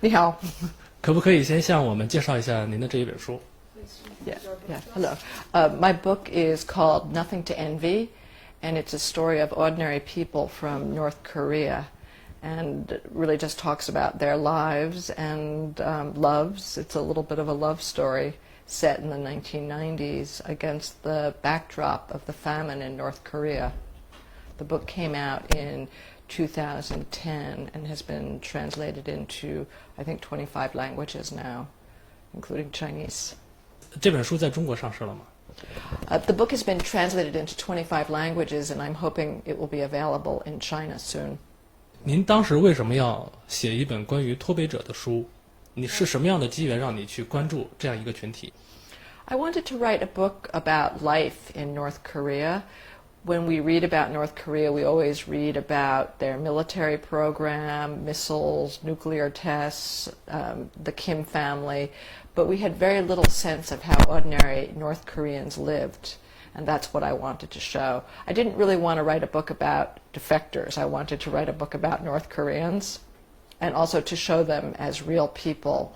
你好。可不可以先向我们介绍一下您的这一本书？ Yeah. Hello. My book is called Nothing to Envy, and it's a story of ordinary people from North Korea, and it really just talks about their lives and loves. It's a little bit of a love story set in the 1990s against the backdrop of the famine in North Korea. The book came out in 2010 and has been translated into, I think, 25 languages now, including Chinese. 这本书在中国上市了吗？ The book has been translated into 25 languages, and I'm hoping it will be available in China soon. 您当时为什么要写一本关于脱北者的书？你是什么样的机缘让你去关注这样一个群体？ I wanted to write a book about life in North Korea. When we read about North Korea, we always read about their military program, missiles, nuclear tests, the Kim family, but we had very little sense of how ordinary North Koreans lived, and that's what I wanted to show. I didn't really want to write a book about defectors. I wanted to write a book about North Koreans, and also to show them as real people.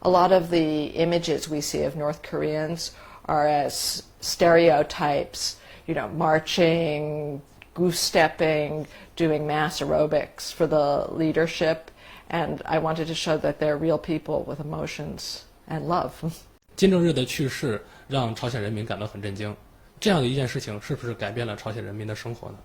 A lot of the images we see of North Koreans are as stereotypes, you know, marching, goose-stepping, doing mass aerobics for the leadership, and I wanted to show that they're real people with emotions and love. 金正日的去世让朝鲜人民感到很震惊，这样的一件事情是不是改变了朝鲜人民的生活呢？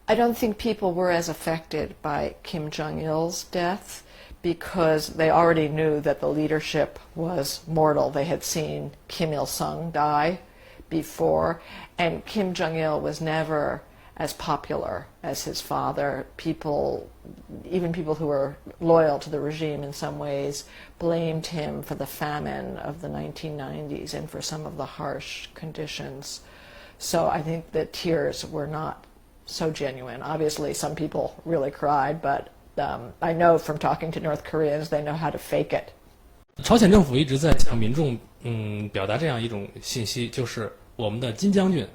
I don't think people were as affected by Kim Jong-il's death because they already knew that the leadership was mortal. They had seen Kim Il-sung die before, and Kim Jong-il was never as popular as his father. People, even people who were loyal to the regime in some ways, blamed him for the famine of the 1990s and for some of the harsh conditions. So I think the tears were not so genuine. Obviously, some people really cried, but I know from talking to North Koreans, they know how to fake it. 朝鲜政府一直在向民众表达这样一种信息，就是我们的金将军，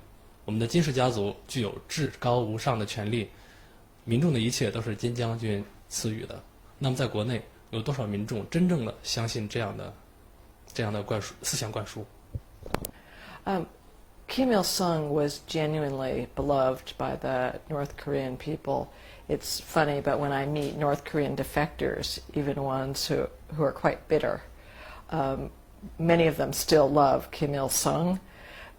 我们的金氏家族具有至高无上的权利，民众的一切都是金将军赐予的。那么在国内有多少民众真正的相信这样的灌输思想灌输？ Kim Il-sung was genuinely beloved by the North Korean people. It's funny, but when I meet North Korean defectors, even ones who are quite bitter, many of them still love Kim Il-sung,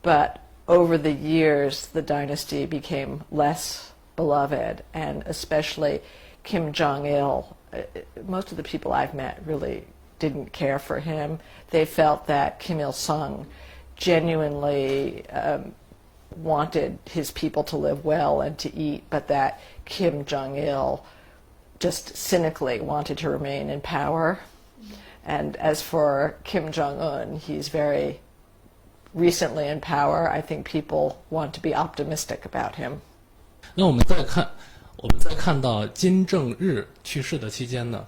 but over the years the dynasty became less beloved, and especially Kim Jong-il. Most of the people I've met really didn't care for him. They felt that Kim Il-sung genuinely wanted his people to live well and to eat, but that Kim Jong-il just cynically wanted to remain in power. And as for Kim Jong-un, he's very recently in power. I think people want to be optimistic about him. 那我们再看到金正日去世的期间呢，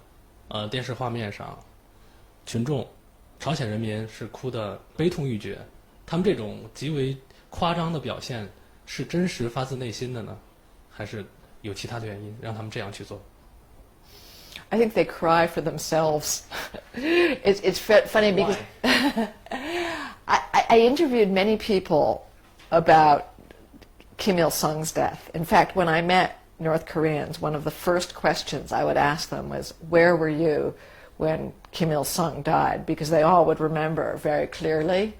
电视画面上，群众，朝鲜人民是哭得悲痛欲绝。他们这种极为夸张的表现是真实发自内心的呢，还是有其他的原因让他们这样去做？ I think they cry for themselves. It's funny because I interviewed many people about Kim Il-sung's death. In fact, when I met North Koreans, one of the first questions I would ask them was, where were you when Kim Il-sung died? Because they all would remember very clearly.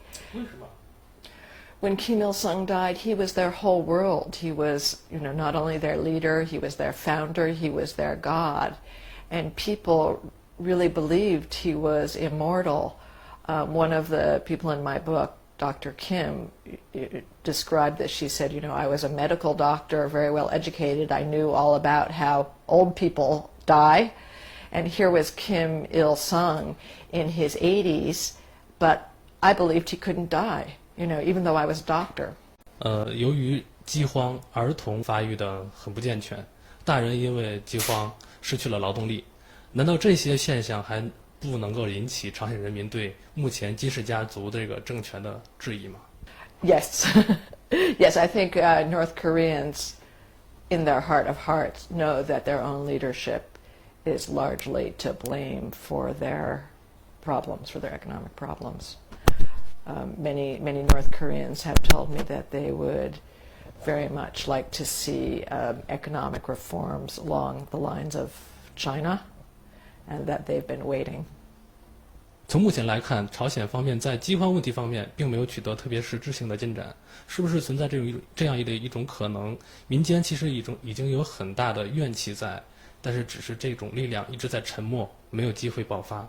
When Kim Il-sung died, he was their whole world. He was, not only their leader, he was their founder, he was their god. And people really believed he was immortal. One of the people in my book, Dr. Kim, described this. She said, I was a medical doctor, very well educated. I knew all about how old people die. And here was Kim Il-sung in his 80s, but I believed he couldn't die, even though I was a doctor. 由于饥荒，儿童发育得很不健全，大人因为饥荒失去了劳动力。难道这些现象还不能够引起朝鲜人民对目前金氏家族这个政权的质疑吗？ Yes. Yes, I think North Koreans, in their heart of hearts, know that their own leadership is largely to blame for their problems, for their economic problems. Many North Koreans have told me that they would very much like to see economic reforms along the lines of China, and that they've been waiting. 从目前来看，朝鲜方面在饥荒问题方面并没有取得特别实质性的进展，是不是存在这样一种可能？民间其实已经有很大的怨气在，但是只是这种力量一直在沉默，没有机会爆发。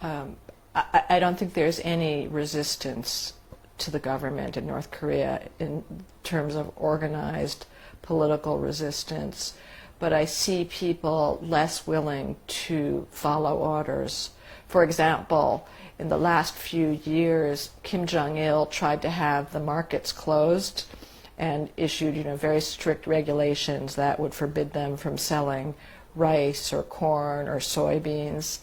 I don't think there's any resistance to the government in North Korea in terms of organized political resistance, but I see people less willing to follow orders. For example, in the last few years, Kim Jong-il tried to have the markets closed and issued, very strict regulations that would forbid them from selling rice or corn or soybeans.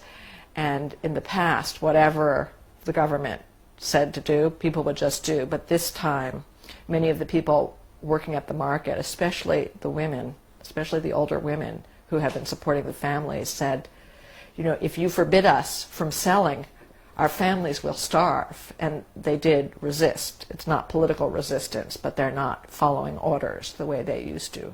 And in the past, whatever the government said to do, people would just do. But this time, many of the people working at the market, especially the women, especially the older women who have been supporting the families, said, if you forbid us from selling, our families will starve. And they did resist. It's not political resistance, but they're not following orders the way they used to.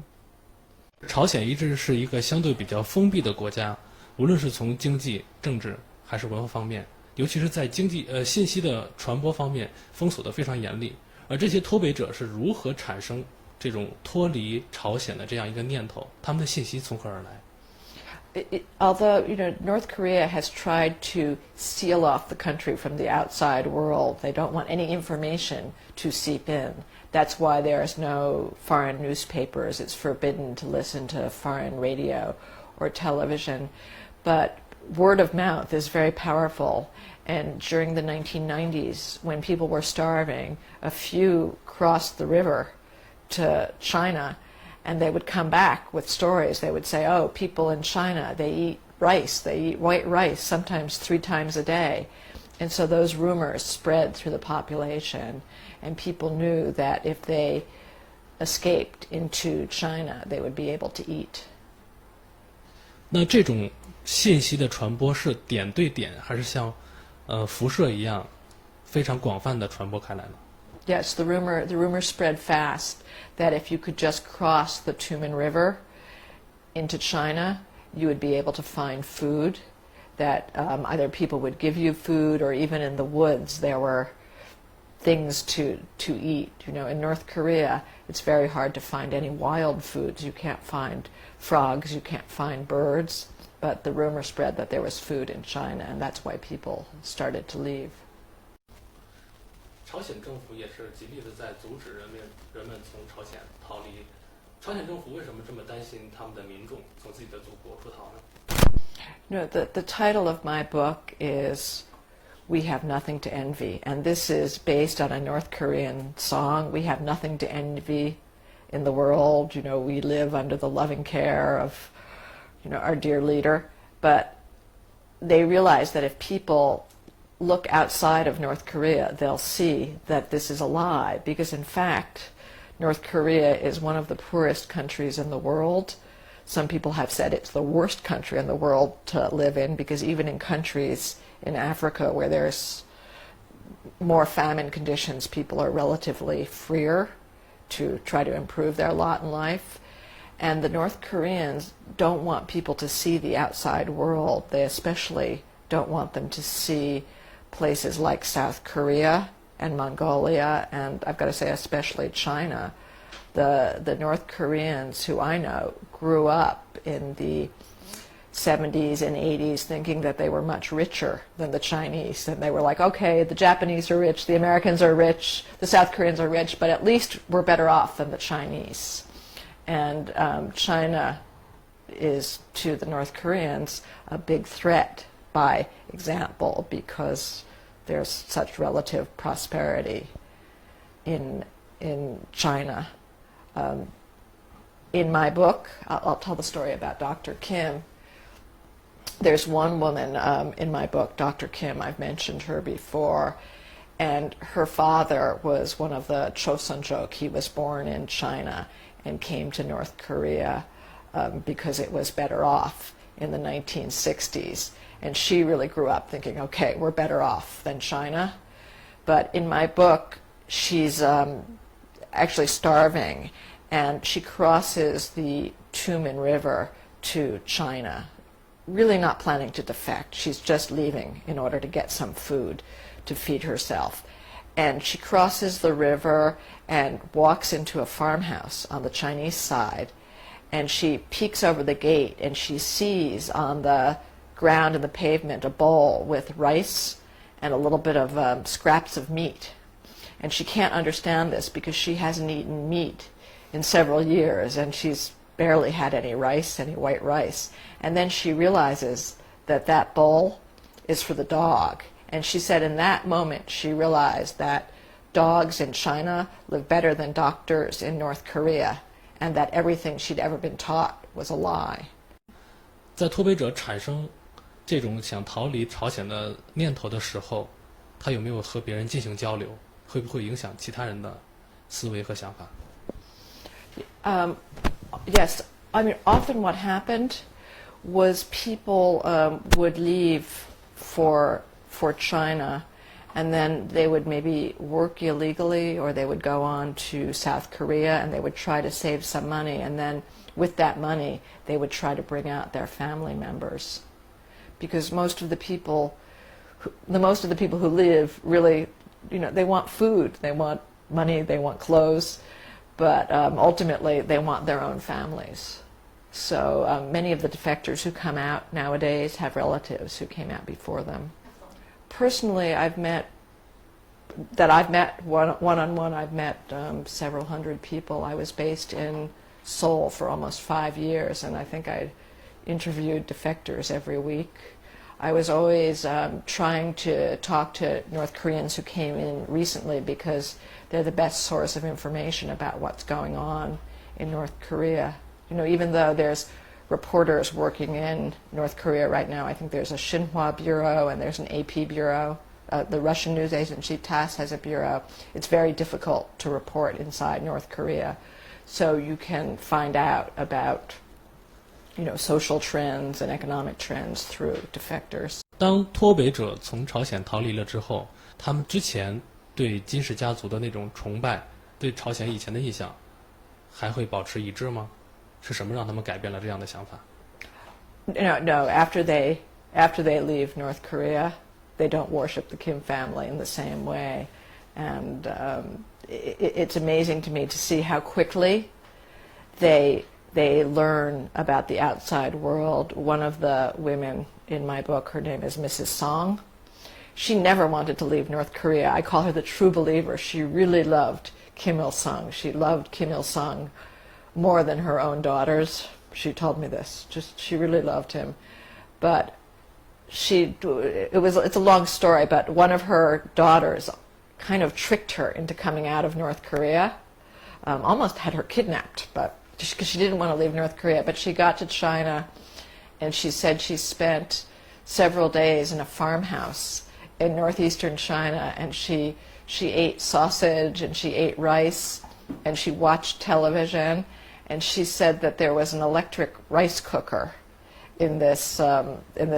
朝鲜一直是一个相对比较封闭的国家，无论是从经济、政治还是文化方面，尤其是在信息的传播方面封锁得非常严厉。而这些脱北者是如何产生这种脱离朝鲜的这样一个念头？他们的信息从何而来？ Although North Korea has tried to seal off the country from the outside world, they don't want any information to seep in. That's why there's no foreign newspapers. It's forbidden to listen to foreign radio or television. But word of mouth is very powerful. And during the 1990s, when people were starving, a few crossed the river to China, and they would come back with stories. They would say, oh, people in China, they eat rice, they eat white rice, sometimes 3 times a day. And so those rumors spread through the population, and people knew that if they escaped into China, they would be able to eat. 那这种信息的传播是点对点，还是像辐射一样非常广泛的传播开来呢？ Yes, the rumor spread fast that if you could just cross the Tumen River into China, you would be able to find food, that either people would give you food, or even in the woods there were things to eat. In North Korea, it's very hard to find any wild foods. You can't find frogs, you can't find birds, but the rumor spread that there was food in China, and that's why people started to leave. 朝鲜政府也是极力的在阻止人们从朝鲜逃离。朝鲜政府为什么这么担心他们的民众从自己的祖国出逃呢？ The title of my book is We Have Nothing to Envy, and this is based on a North Korean song. We have nothing to envy in the world. We live under the loving care of, our dear leader. But they realize that if people look outside of North Korea, they'll see that this is a lie, because in fact, North Korea is one of the poorest countries in the world. Some people have said it's the worst country in the world to live in, because even in countries in Africa where there's more famine conditions, people are relatively freer to try to improve their lot in life. And the North Koreans don't want people to see the outside world. They especially don't want them to see places like South Korea and Mongolia, and I've got to say especially China. The North Koreans who I know grew up in the 70s and 80s thinking that they were much richer than the Chinese, and they were like, okay, the Japanese are rich, the Americans are rich, the South Koreans are rich, but at least we're better off than the Chinese. And China is, to the North Koreans, a big threat by example, because there's such relative prosperity in China. In my book, I'll tell the story about Dr. Kim. There's one woman in my book, Dr. Kim, I've mentioned her before, and her father was one of the Chosunjok. He was born in China and came to North Korea because it was better off in the 1960s. And she really grew up thinking, okay, we're better off than China. But in my book, she's actually starving, and she crosses the Tumen River to China, really not planning to defect. She's just leaving in order to get some food to feed herself. And she crosses the river and walks into a farmhouse on the Chinese side, and she peeks over the gate and she sees on the ground and the pavement a bowl with rice and a little bit of scraps of meat. And she can't understand this because she hasn't eaten meat in several years, and she's barely had any rice, any white rice. And then she realizes that that bowl is for the dog. And she said in that moment she realized that dogs in China live better than doctors in North Korea, and that everything she'd ever been taught was a lie. 在脱北者产生这种想逃离朝鲜的念头的时候，他有没有和别人进行交流？会不会影响其他人的思维和想法？ Yes, I mean, often what happened was people would leave for China, and then they would maybe work illegally, or they would go on to South Korea, and they would try to save some money, and then with that money they would try to bring out their family members, because most of the people who leave really, they want food, they want money, they want clothes, but ultimately they want their own families. So many of the defectors who come out nowadays have relatives who came out before them. Personally, I've met one-on-one, I've met several hundred people. I was based in Seoul for almost 5 years, and I think I interviewed defectors every week. I was always trying to talk to North Koreans who came in recently, because they're the best source of information about what's going on in North Korea. Even though there's reporters working in North Korea right now, I think there's a Xinhua bureau and there's an AP bureau. The Russian news agency TASS has a bureau. It's very difficult to report inside North Korea. So you can find out about social trends and economic trends through defectors. 当脱北者从朝鲜逃离了之后，他们之前对金氏家族的那种崇拜，对朝鲜以前的印象，还会保持一致吗？是什么让他们改变了这样的想法？ No. After they leave North Korea, they don't worship the Kim family in the same way, and it's amazing to me to see how quickly they learn about the outside world. One of the women in my book, her name is Mrs. Song. She never wanted to leave North Korea. I call her the true believer. She really loved Kim Il-sung. She loved Kim Il-sung more than her own daughters. She told me this. She really loved him. But it's a long story, but one of her daughters kind of tricked her into coming out of North Korea. Almost had her kidnapped, but because she didn't want to leave North Korea. But she got to China, and she said she spent several days in a farmhouse in northeastern China, and she ate sausage and she ate rice and she watched television, and she said that there was an electric rice cooker in this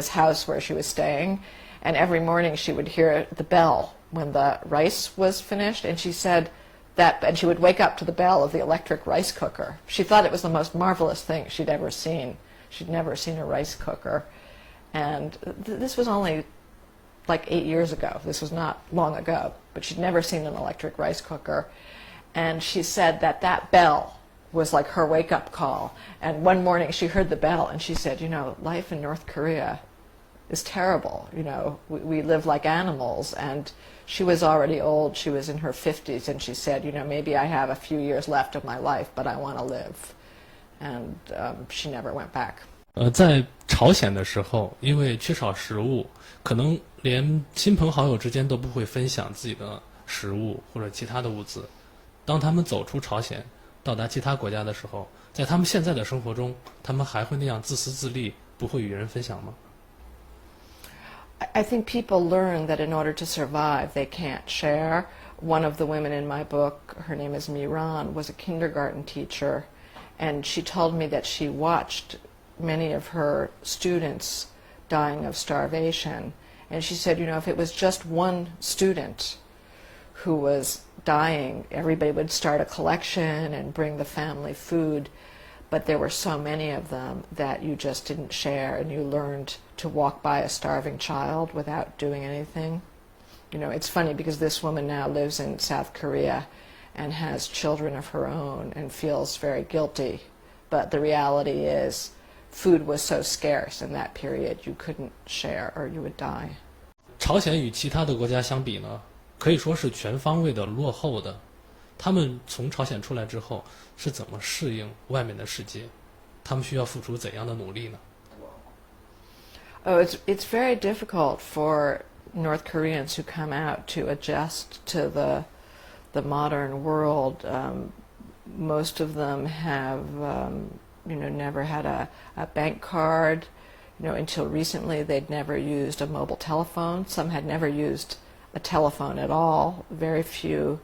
house where she was staying, and every morning she would hear the bell when the rice was finished, and she said and she would wake up to the bell of the electric rice cooker. She thought it was the most marvelous thing she'd ever seen. She'd never seen a rice cooker, and this was only like 8 years ago. This was not long ago, but she'd never seen an electric rice cooker, and she said that bell was like her wake-up call. And one morning she heard the bell and she said, life in North Korea is terrible. We live like animals. And she was already old. She was in her 50s, and she said, maybe I have a few years left of my life, but I want to live. And she never went back. 在朝鲜的时候，因为缺少食物，可能连亲朋好友之间都不会分享自己的食物或者其他的物资。当他们走出朝鲜，到达其他国家的时候，在他们现在的生活中，他们还会那样自私自利，不会与人分享吗？ I think people learn that in order to survive, they can't share. One of the women in my book, her name is Miran, was a kindergarten teacher, and she told me that she watched many of her students dying of starvation. And she said, if it was just one student who was dying, everybody would start a collection and bring the family food. But there were so many of them that you just didn't share, and you learned to walk by a starving child without doing anything. It's funny because this woman now lives in South Korea and has children of her own and feels very guilty. But the reality is food was so scarce in that period you couldn't share or you would die. 朝鲜与其他的国家相比呢，可以说是全方位的落后的。他们从朝鲜出来之后是怎么适应外面的世界？他们需要付出怎样的努力呢？ Oh, it's very difficult for North Koreans who come out to adjust to the modern world. Most of them have never had a bank card. Until recently they'd never used a mobile telephone. Some had never used a telephone at all. Very few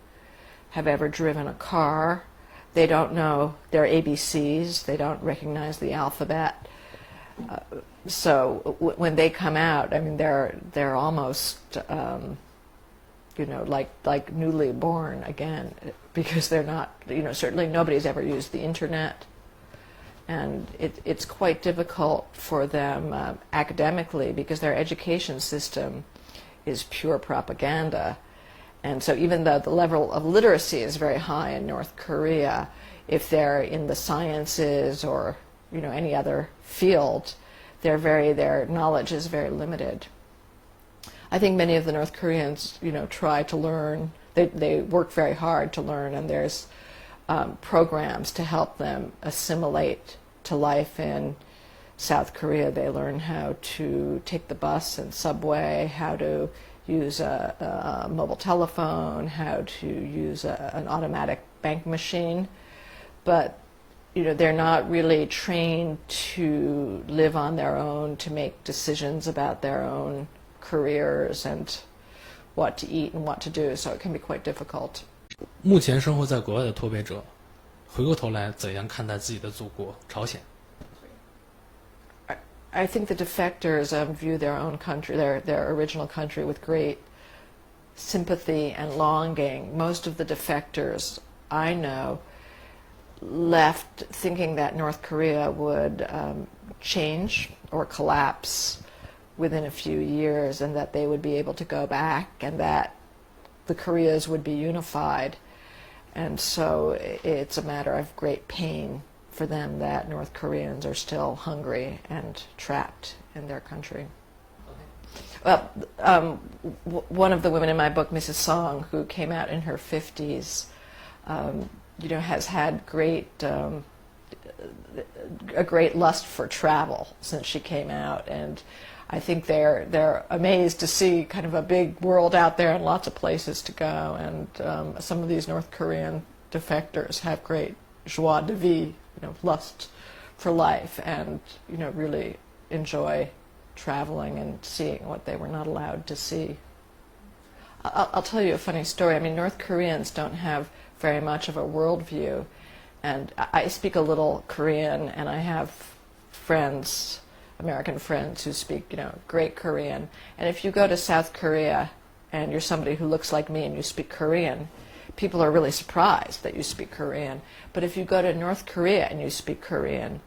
have ever driven a car. They don't know their ABCs. They don't recognize the alphabet. So when they come out, I mean, they're almost, like newly born again, because they're not, certainly nobody's ever used the internet. And it's quite difficult for them academically because their education system is pure propaganda. And so even though the level of literacy is very high in North Korea, if they're in the sciences or any other field, their knowledge is very limited. I think many of the North Koreans, try to learn. They work very hard to learn, and there's programs to help them assimilate to life in South Korea. They learn how to take the bus and subway, how to use a mobile telephone, how to use an automatic bank machine. But they're not really trained to live on their own, to make decisions about their own careers and what to eat and what to do, so it can be quite difficult. 目前生活在国外的脱北者，回过头来怎样看待自己的祖国朝鲜？ I think the defectors view their own country, their original country, with great sympathy and longing. Most of the defectors I know left thinking that North Korea would change or collapse within a few years, and that they would be able to go back, and that the Koreas would be unified. And so it's a matter of great pain for them that North Koreans are still hungry and trapped in their country. Well, one of the women in my book, Mrs. Song, who came out in her 50s, has had a great lust for travel since she came out, and I think they're amazed to see kind of a big world out there and lots of places to go. And some of these North Korean defectors have great joie de vivre, lust for life, and really enjoy traveling and seeing what they were not allowed to see. I'll tell you a funny story. I mean, North Koreans don't have very much of a worldview, and I speak a little Korean, and I have friends, American friends, who speak, great Korean. And if you go to South Korea and you're somebody who looks like me and you speak Korean, people are really surprised that you speak Korean. But if you go to North Korea and you speak Korean,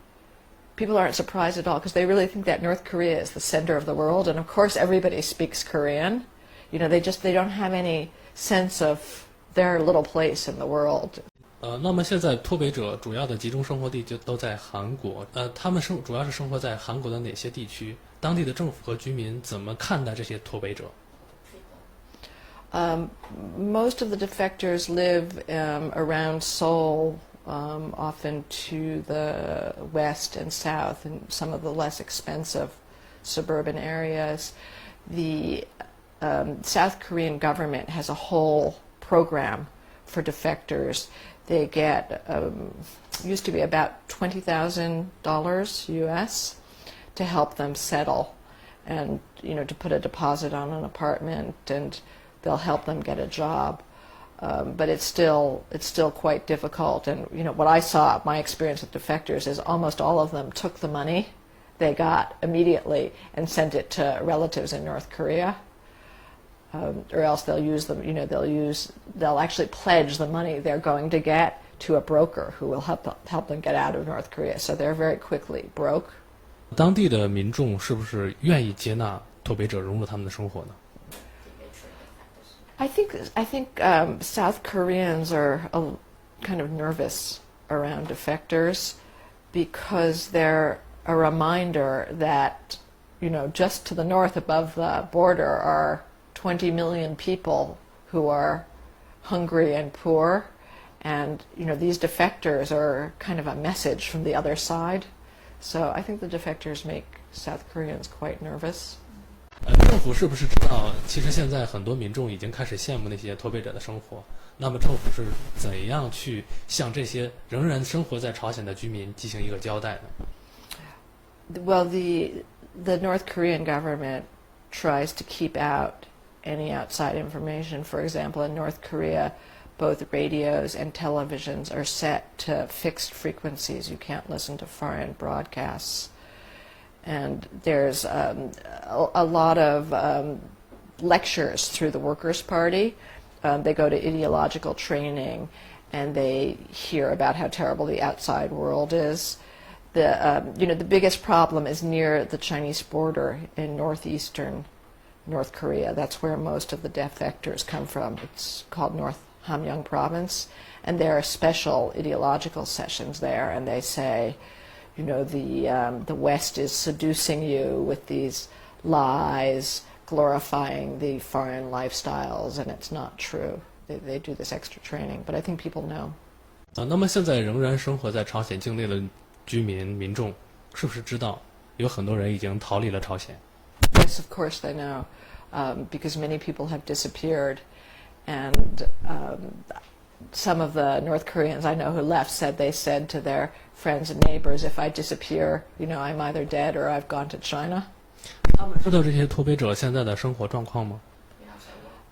people aren't surprised at all, because they really think that North Korea is the center of the world. And of course everybody speaks Korean. They don't have any sense of their little place in the world. 那么现在脱北者主要的集中生活地就都在韩国。他们主要是生活在韩国的哪些地区？当地的政府和居民怎么看待这些脱北者？ Most of the defectors live around Seoul, often to the west and south, and some of the less expensive suburban areas. The South Korean government has a whole program for defectors. They get, used to be about $20,000 US to help them settle, and to put a deposit on an apartment, and they'll help them get a job. but it's still quite difficult. And what I saw, my experience with defectors is almost all of them took the money they got immediately and sent it to relatives in North Korea, or else they'll use them. They'll actually pledge the money they're going to get to a broker who will help them get out of North Korea. So they're very quickly broke. 当地的民众是不是愿意接纳脱北者融入他们的生活呢？ I think South Koreans are kind of nervous around defectors because they're a reminder that, just to the north above the border are 20 million people who are hungry and poor. And, these defectors are kind of a message from the other side. So I think the defectors make South Koreans quite nervous. 政府是不是知道，其实现在很多民众已经开始羡慕那些脱北者的生活？那么政府是怎样去向这些仍然生活在朝鲜的居民进行一个交代呢？ Well, the North Korean government tries to keep out any outside information. For example, in North Korea, both radios and televisions are set to fixed frequencies. You can't listen to foreign broadcasts. And there's a lot of lectures through the Workers' Party. They go to ideological training, and they hear about how terrible the outside world is. The biggest problem is near the Chinese border in northeastern North Korea. That's where most of the defectors come from. It's called North Hamgyong Province, and there are special ideological sessions there, and they say, the West is seducing you with these lies, glorifying the foreign lifestyles, and it's not true. They do this extra training, but I think people know. 那么现在仍然生活在朝鲜境内的民众，是不是知道有很多人已经逃离了朝鲜？ Yes, of course they know, because many people have disappeared, and some of the North Koreans I know who left said they said to their friends and neighbors, if I disappear, I'm either dead or I've gone to China. 他们知道这些脱北者现在的生活状况吗？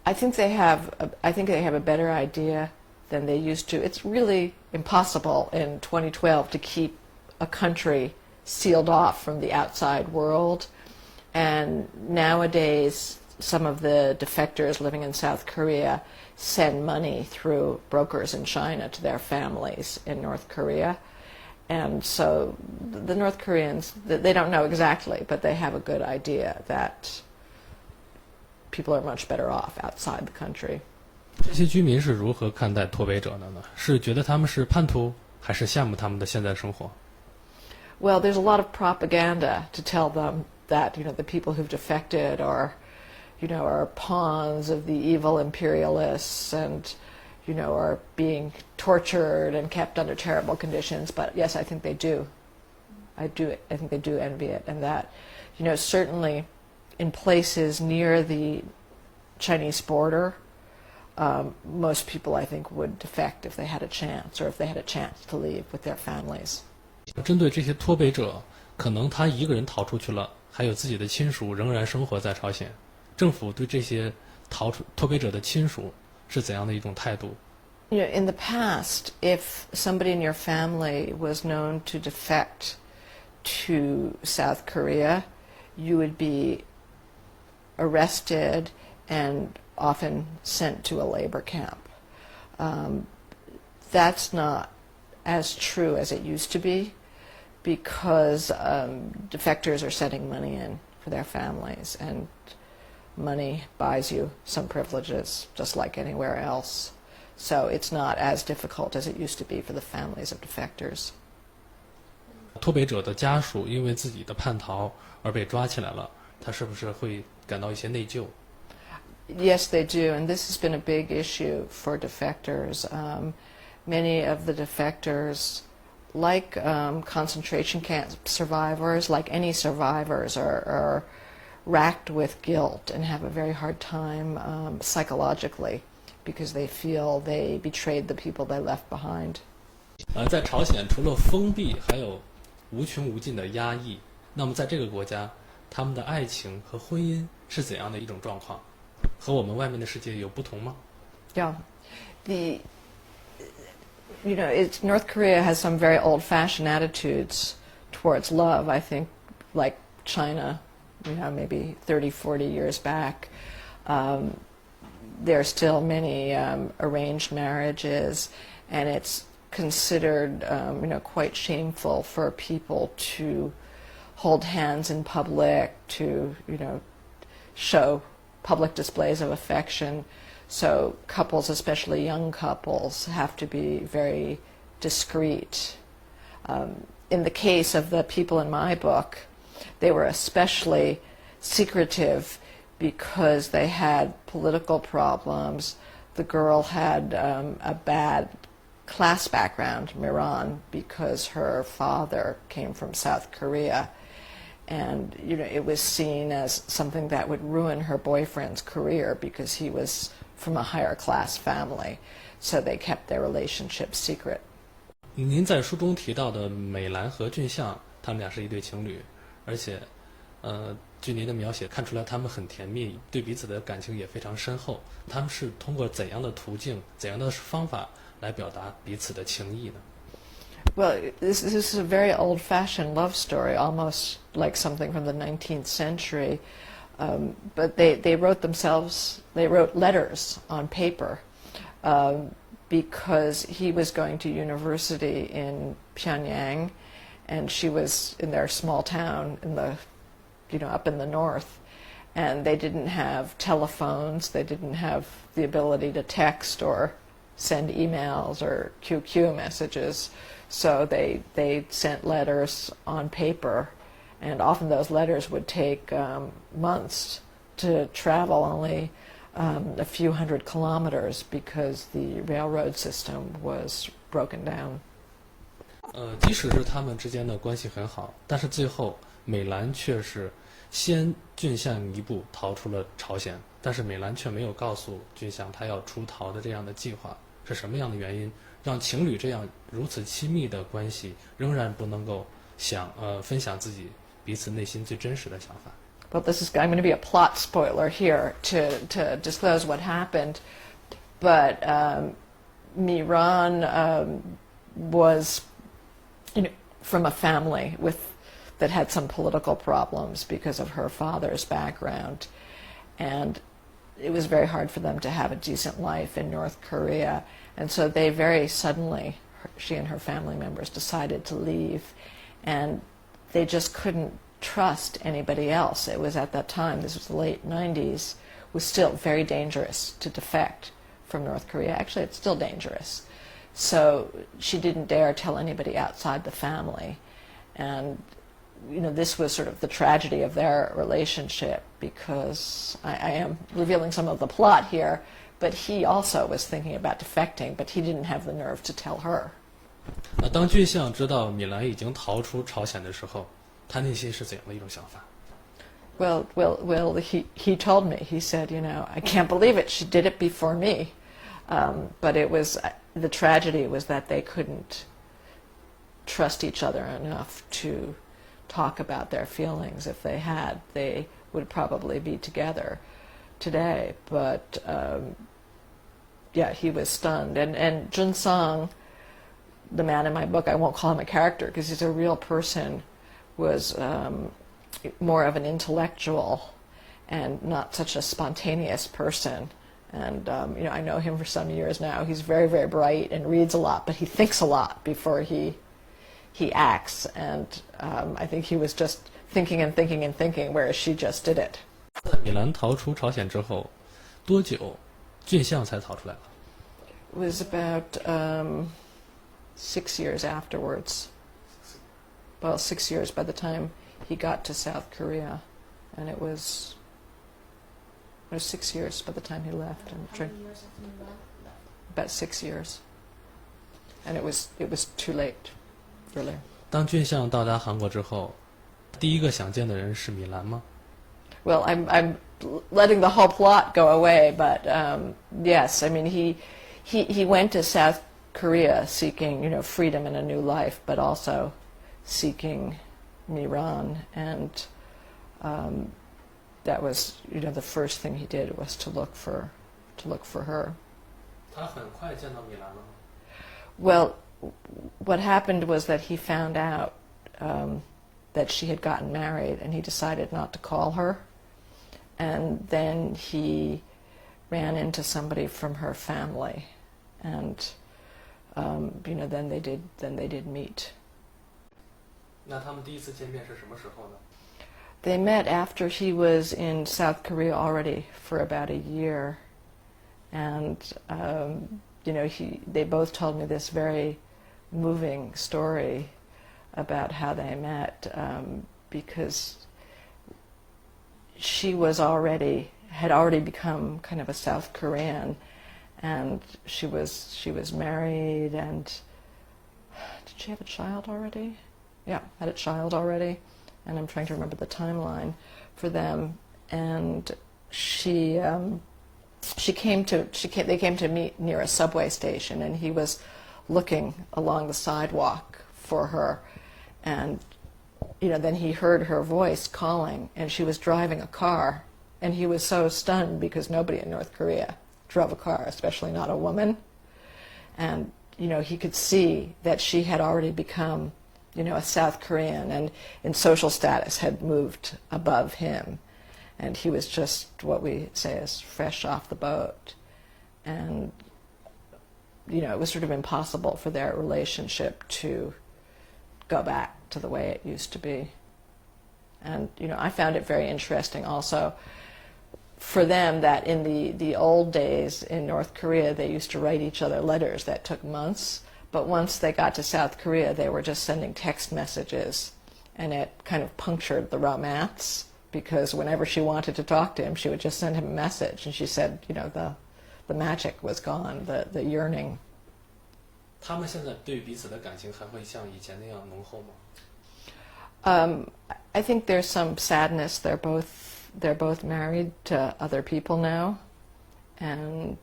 I think they have a better idea than they used to. It's really impossible in 2012 to keep a country sealed off from the outside world. And nowadays, some of the defectors living in South Korea send money through brokers in China to their families in North Korea. And so the North Koreans, they don't know exactly, but they have a good idea that people are much better off outside the country. 这些居民是如何看待脱北者的呢？是觉得他们是叛徒，还是羡慕他们的现在生活？ Well, there's a lot of propaganda to tell them that, the people who've defected are pawns of the evil imperialists and, are being tortured and kept under terrible conditions. But yes, I think they do. I think they do envy it. And that, certainly in places near the Chinese border, most people, I think, would defect if they had a chance, or if they had a chance to leave with their families. 针对这些脱北者，可能他一个人逃出去了，还有自己的亲属仍然生活在朝鲜。政府对这些脱北者的亲属是怎样的一种态度？ In the past, if somebody in your family was known to defect to South Korea, you would be arrested and often sent to a labor camp. That's not as true as it used to be, because defectors are sending money in for their families, and money buys you some privileges just like anywhere else. So it's not as difficult as it used to be for the families of defectors. 脱北者的家属因为自己的叛逃而被抓起来了，他是不是会感到一些内疚？ Yes, they do, and this has been a big issue for defectors. Many of the defectors, like concentration camp survivors, like any survivors, are racked with guilt and have a very hard time psychologically, because they feel they betrayed the people they left behind. 在朝鲜除了封闭，还有无穷无尽的压抑。那么在这个国家，他们的爱情和婚姻是怎样的一种状况？和我们外面的世界有不同吗？ Yeah. North Korea has some very old-fashioned attitudes towards love, I think, like China, maybe 30, 40 years back. There are still many arranged marriages, and it's considered, quite shameful for people to hold hands in public, to, show public displays of affection. So couples, especially young couples, have to be very discreet. In the case of the people in my book, they were especially secretive because they had political problems. The girl had a bad class background, Miran, because her father came from South Korea. And, it was seen as something that would ruin her boyfriend's career because he was from a higher class family. So they kept their relationship secret. 您在书中提到的美兰和俊相，他们俩是一对情侣，而且，据您的描写看出来他们很甜蜜，对彼此的感情也非常深厚。他们是通过怎样的途径、怎样的方法来表达彼此的情谊呢？ Well, this is a very old-fashioned love story, almost like something from the 19th century. But they wrote letters on paper because he was going to university in Pyongyang, and she was in their small town up in the north. And they didn't have telephones, they didn't have the ability to text or send emails or QQ messages. So they sent letters on paper, and often those letters would take months to travel, only a few hundred kilometers because the railroad system was broken down. 即使是他们之间的关系很好，但是最后美兰却是先俊相一步逃出了朝鲜，但是美兰却没有告诉俊相她要出逃的这样的计划，是什么样的原因让情侣这样如此亲密的关系仍然不能够分享自己彼此内心最真实的想法？ Well, I'm going to be a plot spoiler here to disclose what happened, but Miran was, from a family that had some political problems because of her father's background, and it was very hard for them to have a decent life in North Korea. And so they very suddenly, she and her family members, decided to leave, and they just couldn't trust anybody else. It was at that time, this was the late 90s, was still very dangerous to defect from North Korea. Actually, it's still dangerous. So she didn't dare tell anybody outside the family. And, this was sort of the tragedy of their relationship, because I am revealing some of the plot here, but he also was thinking about defecting, but he didn't have the nerve to tell her. 那当俊相知道米兰已经逃出朝鲜的时候，他内心是怎样的一种想法？ Well, he told me, he said, I can't believe it, she did it before me. But the tragedy was that they couldn't trust each other enough to talk about their feelings. If they had, they would probably be together today. But he was stunned. And Jun Sang, the man in my book, I won't call him a character because he's a real person, was more of an intellectual and not such a spontaneous person. And I know him for some years now. He's very, very bright and reads a lot, but he thinks a lot before he acts. And I think he was just thinking and thinking and thinking, whereas she just did it. 在米兰逃出朝鲜之后，多久俊相才逃出来了？ It was about 6 years afterwards. Well, 6 years by the time he got to South Korea, and it was 6 years by the time he left. About 6 years, and it was too late, really. 当俊相到达韩国之后，第一个想见的人是米兰吗？ Well, I'm letting the whole plot go away, but yes, I mean he went to South Korea seeking freedom and a new life, but also seeking Miran, and that was the first thing he did was to look for her. 他很快见到米兰了吗？ Well, what happened was that he found out that she had gotten married, and he decided not to call her. And then he ran into somebody from her family, and then they did meet. 那他们第一次见面是什么时候呢？ They met after he was in South Korea already for about a year, and they both told me this very moving story about how they met, because she had already become kind of a South Korean, and she was married, and did she have a child already? Yeah, had a child already, and I'm trying to remember the timeline for them. And they came to meet near a subway station, and he was looking along the sidewalk for her, and then he heard her voice calling, and she was driving a car, and he was so stunned because nobody in North Korea drove a car, especially not a woman. And he could see that she had already become a South Korean, and in social status had moved above him, and he was just what we say is fresh off the boat. And it was sort of impossible for their relationship to go back to the way it used to be. And I found it very interesting also for them that in the old days in North Korea they used to write each other letters that took months, but once they got to South Korea they were just sending text messages, and it kind of punctured the romance, because whenever she wanted to talk to him she would just send him a message, and she said the magic was gone, the yearning. 他们现在对彼此的感情还会像以前那样浓厚吗？ I think there's some sadness. They're both married to other people now, and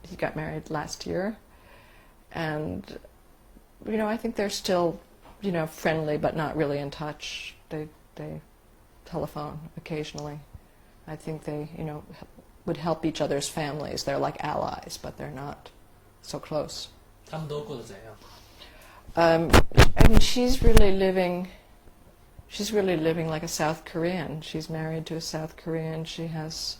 he got married last year, and I think they're still friendly but not really in touch. They telephone occasionally. I think they would help each other's families. They're like allies, but they're not so close. 他们都过得怎样？ I mean, she's really living like a South Korean. She's married to a South Korean. She has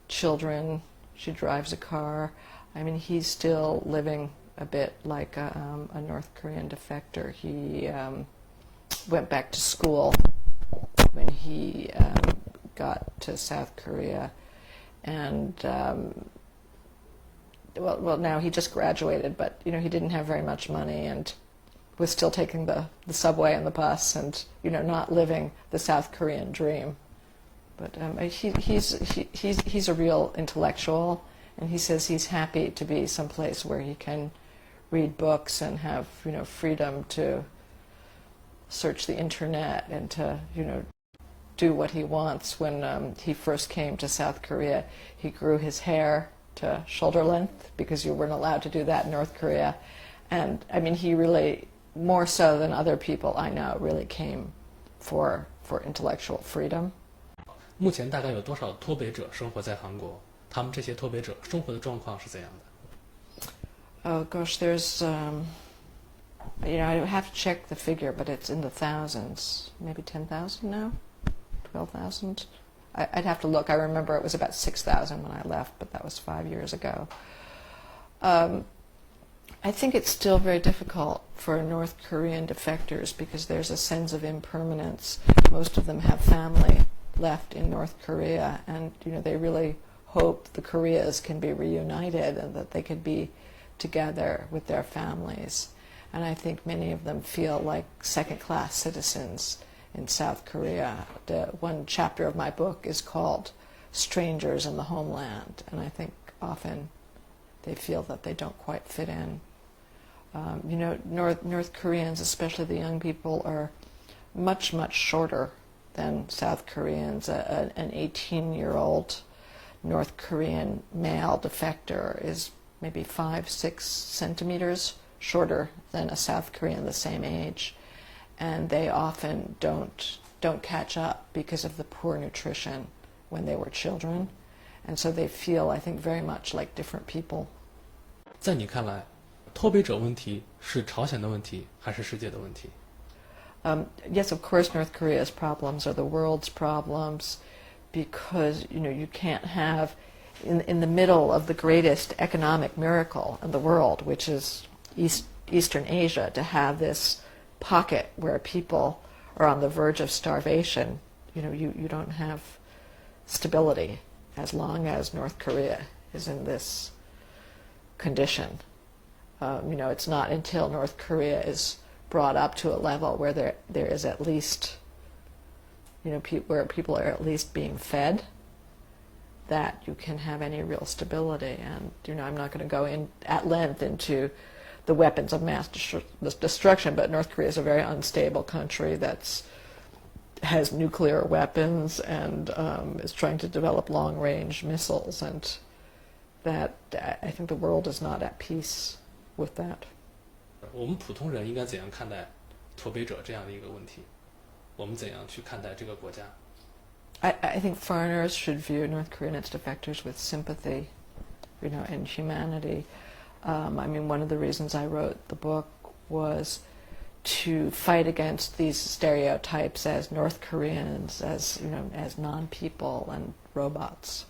children. She drives a car. I mean, he's still living a bit like a North Korean defector. He went back to school when he got to South Korea, and well, now he just graduated, but he didn't have very much money, and was still taking the subway and the bus, and not living the South Korean dream. But he's a real intellectual, and he says he's happy to be someplace where he can read books and have freedom to search the internet and to do what he wants. When he first came to South Korea, he grew his hair to shoulder length because you weren't allowed to do that in North Korea, and I mean he really, more so than other people I know, really came for intellectual freedom. 目前大概有多少脱北者生活在韩国？他们这些脱北者生活的状况是怎样的？ Oh gosh, there's I have to check the figure, but it's in the thousands, maybe 10,000 now, 12,000. I'd have to look. I remember it was about 6,000 when I left, but that was 5 years ago. I think it's still very difficult for North Korean defectors because there's a sense of impermanence. Most of them have family left in North Korea, and they really hope the Koreas can be reunited and that they could be together with their families. And I think many of them feel like second-class citizens in South Korea. One chapter of my book is called Strangers in the Homeland, and I think often they feel that they don't quite fit in. North Koreans, especially the young people, are much, much shorter than South Koreans. An 18-year-old North Korean male defector is maybe 5-6 centimeters shorter than a South Korean the same age, and they often don't catch up because of the poor nutrition when they were children, and so they feel, I think, very much like different people. 在你看来，脱北者问题是朝鲜的问题，还是世界的问题？ Yes, of course, North Korea's problems are the world's problems, because you can't have in the middle of the greatest economic miracle in the world, which is Eastern Asia, to have this pocket where people are on the verge of starvation. You don't have stability as long as North Korea is in this condition. It's not until North Korea is brought up to a level where there is at least, where people are at least being fed, that you can have any real stability. And I'm not going to go in at length into the weapons of mass destruction, but North Korea is a very unstable country that has nuclear weapons and is trying to develop long-range missiles, and that I think the world is not at peace with that. 我们普通人应该怎样看待脱北者这样的一个问题？我们怎样去看待这个国家？ I think foreigners should view North Korea and its defectors with sympathy, and humanity. One of the reasons I wrote the book was to fight against these stereotypes as North Koreans, as non-people and robots.